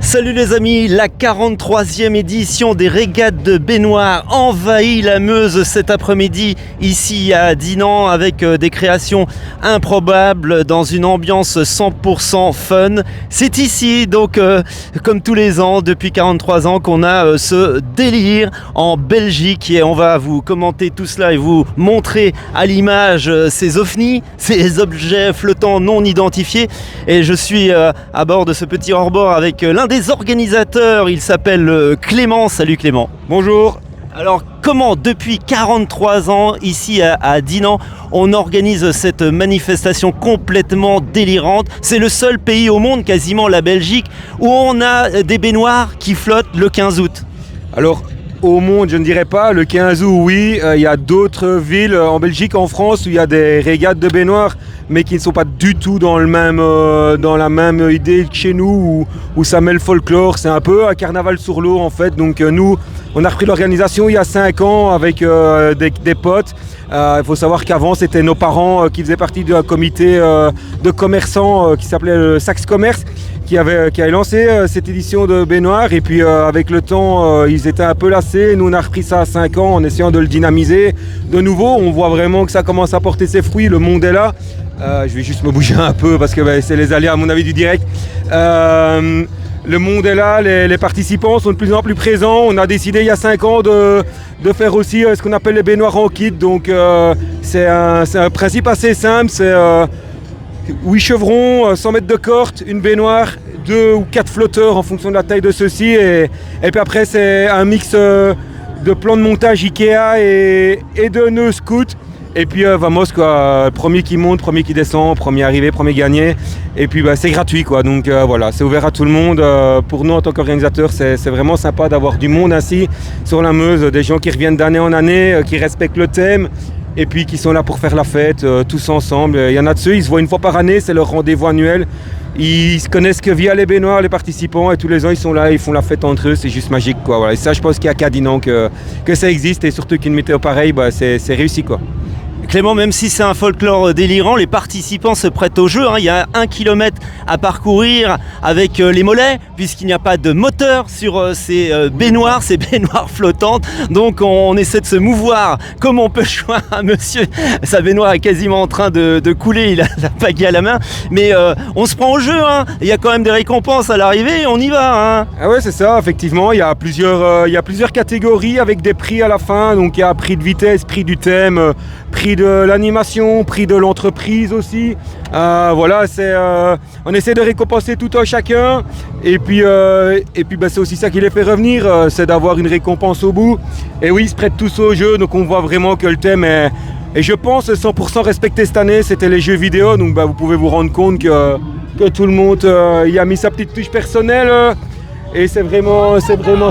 Salut les amis, la 43e édition des régates de baignoire envahit la Meuse cet après-midi ici à Dinan avec des créations improbables dans une ambiance 100% fun. C'est ici donc comme tous les ans depuis 43 ans qu'on a ce délire en Belgique et on va vous commenter tout cela et vous montrer à l'image ces ovnis, ces objets flottants non identifiés, et je suis à bord de ce petit hors-bord avec l'un des organisateurs, il s'appelle Clément. Salut Clément. Bonjour. Alors comment depuis 43 ans ici à Dinan on organise cette manifestation complètement délirante? C'est le seul pays au monde, quasiment la Belgique, où on a des baignoires qui flottent le 15 août. Alors au monde je ne dirais pas, le 15 août oui, il y a d'autres villes en Belgique, en France où il y a des régates de baignoires mais qui ne sont pas du tout dans la même idée que chez nous où ça met le folklore. C'est un peu un carnaval sur l'eau en fait. Donc nous on a repris l'organisation il y a 5 ans avec des potes. Il faut savoir qu'avant c'était nos parents qui faisaient partie d'un comité de commerçants qui s'appelait le Saxe Commerce qui avait lancé cette édition de baignoire, et puis avec le temps ils étaient un peu lassés. Nous on a repris ça à 5 ans en essayant de le dynamiser de nouveau. On voit vraiment que ça commence à porter ses fruits, le monde est là. Je vais juste me bouger un peu parce que c'est les aléas à mon avis du direct. Le monde est là, les participants sont de plus en plus présents. On a décidé il y a 5 ans de faire aussi ce qu'on appelle les baignoires en kit. Donc c'est un principe assez simple, c'est 8 chevrons, 100 mètres de corde, une baignoire, 2 ou 4 flotteurs en fonction de la taille de ceux-ci. Et puis après c'est un mix de plans de montage Ikea et de nœuds scouts. Et puis vamos quoi, premier qui monte, premier qui descend, premier arrivé, premier gagné. Et puis c'est gratuit quoi, donc voilà, c'est ouvert à tout le monde. Pour nous en tant qu'organisateurs, c'est vraiment sympa d'avoir du monde ainsi sur la Meuse, des gens qui reviennent d'année en année, qui respectent le thème et puis qui sont là pour faire la fête tous ensemble. Il y en a de ceux, ils se voient une fois par année, c'est leur rendez-vous annuel. Ils se connaissent que via les baignoires, les participants, et tous les ans ils sont là, ils font la fête entre eux, c'est juste magique quoi. Voilà. Et ça je pense qu'il y a qu'à Dinan que ça existe, et surtout qu'une météo pareille, c'est réussi quoi. Clément, même si c'est un folklore délirant, les participants se prêtent au jeu. Il y a 1 kilomètre à parcourir avec les mollets, puisqu'il n'y a pas de moteur sur ces baignoires flottantes. Donc on essaie de se mouvoir comme on peut. Je vois un monsieur, sa baignoire est quasiment en train de couler, il a la pagaie à la main. Mais on se prend au jeu, hein. Il y a quand même des récompenses à l'arrivée, on y va. Hein. Ah ouais, c'est ça, effectivement, il y a plusieurs catégories avec des prix à la fin. Donc il y a prix de vitesse, prix du thème, prix de l'animation, prix de l'entreprise aussi. Voilà, on essaie de récompenser tout un chacun. Et puis c'est aussi ça qui les fait revenir, c'est d'avoir une récompense au bout. Et oui, ils se prêtent tous au jeu, donc on voit vraiment que le thème est, et je pense 100% respecté cette année. C'était les jeux vidéo, donc vous pouvez vous rendre compte que tout le monde y a mis sa petite touche personnelle. Et c'est vraiment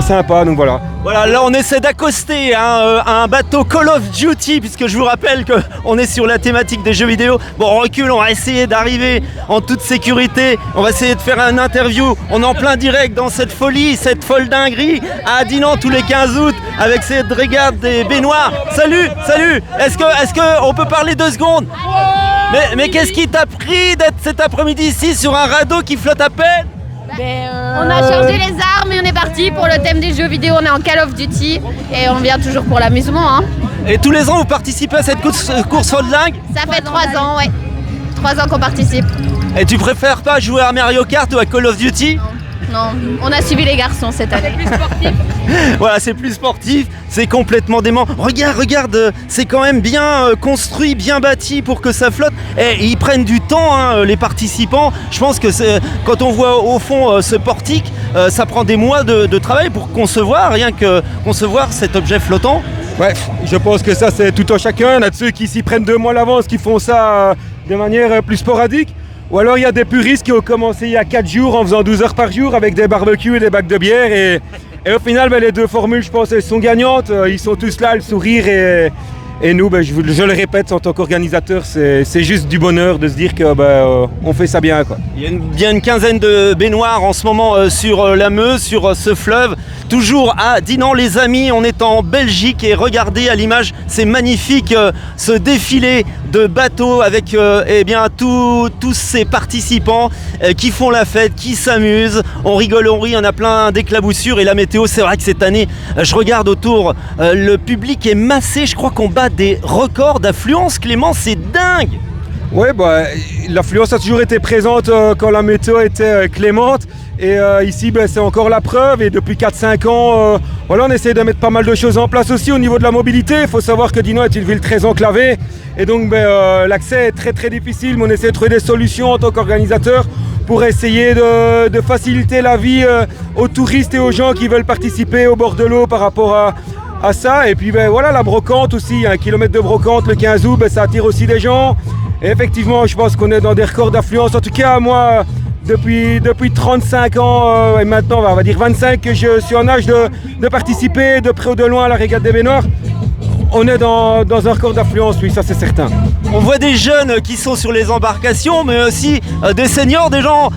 sympa, donc voilà. Voilà, là on essaie d'accoster un bateau Call of Duty, puisque je vous rappelle qu'on est sur la thématique des jeux vidéo. Bon, on recule, on va essayer d'arriver en toute sécurité. On va essayer de faire une interview. On est en plein direct dans cette folie, cette folle dinguerie à Dinan tous les 15 août avec cette régate des baignoires. Salut. Est-ce que on peut parler 2 secondes? Mais qu'est-ce qui t'a pris d'être cet après-midi ici sur un radeau qui flotte à peine? On a chargé les armes et on est parti pour le thème des jeux vidéo. On est en Call of Duty et on vient toujours pour l'amusement. Et tous les ans vous participez à cette course folle dingue? Ça fait 3 ans, ouais. 3 ans qu'on participe. Et tu préfères pas jouer à Mario Kart ou à Call of Duty? Non, on a suivi les garçons cette année. C'est plus sportif. Voilà, c'est plus sportif, c'est complètement dément. Regarde, c'est quand même bien construit, bien bâti pour que ça flotte. Et ils prennent du temps, les participants. Je pense que quand on voit au fond ce portique, ça prend des mois de travail pour concevoir, rien que concevoir cet objet flottant. Ouais, je pense que ça c'est tout un chacun. Il y en a de ceux qui s'y prennent 2 mois à l'avance, qui font ça de manière plus sporadique. Ou alors il y a des puristes qui ont commencé il y a 4 jours en faisant 12 heures par jour avec des barbecues et des bacs de bière. Et au final, les 2 formules, je pense, elles sont gagnantes. Ils sont tous là, le sourire. Et nous, je le répète, en tant qu'organisateur, c'est juste du bonheur de se dire qu'on fait ça bien, quoi. Il y a bien une quinzaine de baignoires en ce moment sur la Meuse, sur ce fleuve. Toujours à Dinan les amis, on est en Belgique et regardez à l'image, c'est magnifique ce défilé de bateau avec eh bien tous ces participants qui font la fête, qui s'amusent. On rigole, on rit, on a plein d'éclaboussures et la météo, c'est vrai que cette année, je regarde autour, le public est massé. Je crois qu'on bat des records d'affluence. Clément, c'est dingue. Oui, l'affluence a toujours été présente quand la météo était clémente. Et ici, c'est encore la preuve. Et depuis 4-5 ans, on essaie de mettre pas mal de choses en place aussi au niveau de la mobilité. Il faut savoir que Dinan est une ville très enclavée. Et donc, l'accès est très très difficile. Mais on essaie de trouver des solutions en tant qu'organisateur pour essayer de faciliter la vie aux touristes et aux gens qui veulent participer au bord de l'eau par rapport à ça. Et puis, la brocante aussi. 1 kilomètre de brocante le 15 août, ça attire aussi des gens. Et effectivement, je pense qu'on est dans des records d'affluence. En tout cas, moi, depuis 35 ans et maintenant, on va dire 25, que je suis en âge de participer de près ou de loin à la régate des baignoires. On est dans un record d'affluence, oui, ça c'est certain. On voit des jeunes qui sont sur les embarcations, mais aussi des seniors, des gens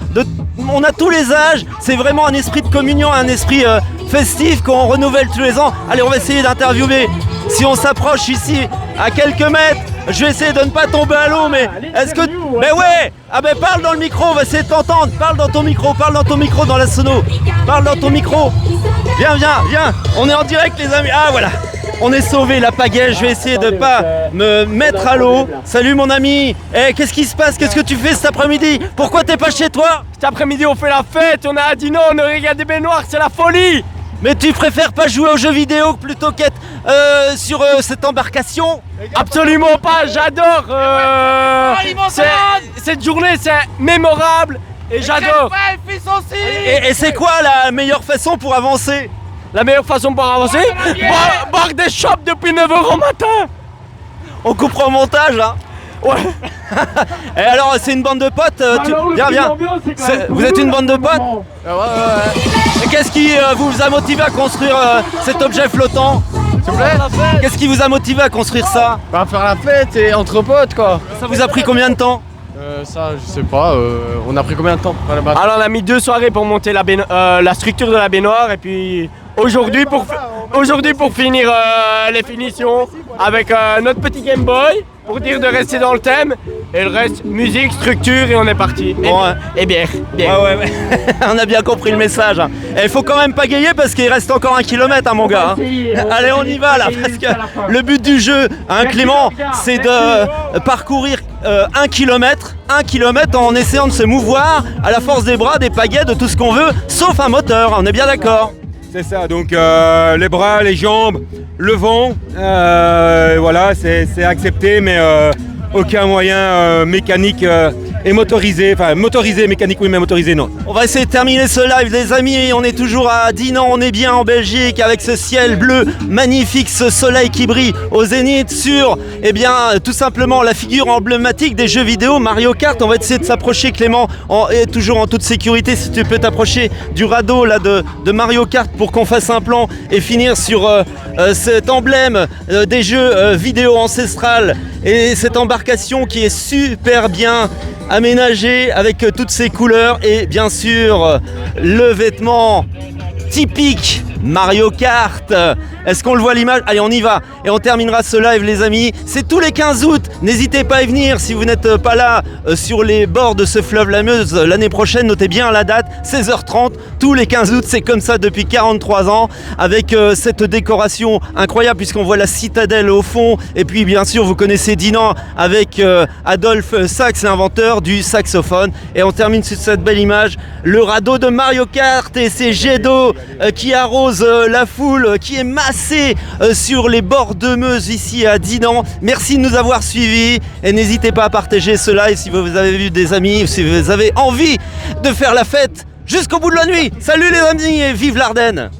on a tous les âges. C'est vraiment un esprit de communion, un esprit festif qu'on renouvelle tous les ans. Allez, on va essayer d'interviewer. Si on s'approche ici à quelques mètres, je vais essayer de ne pas tomber à l'eau, mais est-ce que... Mais ouais. Parle dans le micro, on va essayer de t'entendre. Parle dans ton micro dans la sono. Parle dans ton micro. Viens. On est en direct, les amis. Ah, voilà. On est sauvés, la pagaie. Je vais essayer de pas me mettre à l'eau. Salut mon ami. Qu'est-ce qui se passe? Qu'est-ce que tu fais cet après-midi? Pourquoi t'es pas chez toi? Cet après-midi, on fait la fête. On est à Dinan, on regarde des baignoires, c'est la folie. Mais tu préfères pas jouer aux jeux vidéo plutôt qu'être sur cette embarcation? Absolument pas, j'adore. Cette journée, c'est mémorable et j'adore. Et c'est quoi la meilleure façon pour avancer? La meilleure façon pour avancer? Boire des chopes depuis 9h au matin. On coupera au montage, hein? Ouais. Et alors, c'est une bande de potes? Viens. Vous êtes une bande de potes? Ouais. Et qu'est-ce qui vous a motivé à construire cet objet flottant? S'il vous plaît? Qu'est-ce qui vous a motivé à construire ça? Faire la fête et entre potes, quoi. Ça vous a pris combien de temps? Ça, je sais pas. On a pris combien de temps? Alors, on a mis 2 soirées pour monter la structure de la baignoire et puis aujourd'hui pour finir les finitions avec notre petit Game Boy pour dire de rester dans le thème et le reste musique, structure et on est parti. Et bière. Ouais. On a bien compris le message. Et il faut quand même pagayer parce qu'il reste encore 1 kilomètre, hein, mon gars. Allez, on y va là, parce que le but du jeu, hein, Clément, c'est de parcourir 1 kilomètre en essayant de se mouvoir à la force des bras, des pagaies, de tout ce qu'on veut, sauf un moteur. On est bien d'accord? C'est ça, donc les bras, les jambes, le vent, c'est accepté, mais aucun moyen mécanique et motorisé, mécanique oui, mais motorisé non. On va essayer de terminer ce live, les amis. On est toujours à Dinan, on est bien en Belgique avec ce ciel bleu magnifique, ce soleil qui brille au zénith sur, tout simplement la figure emblématique des jeux vidéo Mario Kart. On va essayer de s'approcher, Clément, et toujours en toute sécurité, si tu peux t'approcher du radeau là de Mario Kart pour qu'on fasse un plan et finir sur cet emblème des jeux vidéo ancestral et cette embarcation qui est super bien aménagée avec toutes ses couleurs et bien sûr le vêtement typique Mario Kart. Est-ce qu'on le voit l'image? Allez, on y va et on terminera ce live, les amis. C'est tous les 15 août. N'hésitez pas à y venir si vous n'êtes pas là sur les bords de ce fleuve la Meuse l'année prochaine. Notez bien la date, 16h30, tous les 15 août. C'est comme ça depuis 43 ans avec cette décoration incroyable puisqu'on voit la citadelle au fond. Et puis bien sûr, vous connaissez Dinan avec Adolphe Sax, l'inventeur du saxophone. Et on termine sur cette belle image, le radeau de Mario Kart et ses jets d'eau qui arrosent la foule qui est massée sur les bords de Meuse ici à Dinan. Merci de nous avoir suivis et n'hésitez pas à partager ce live si vous avez vu des amis ou si vous avez envie de faire la fête jusqu'au bout de la nuit. Salut les amis et vive l'Ardenne!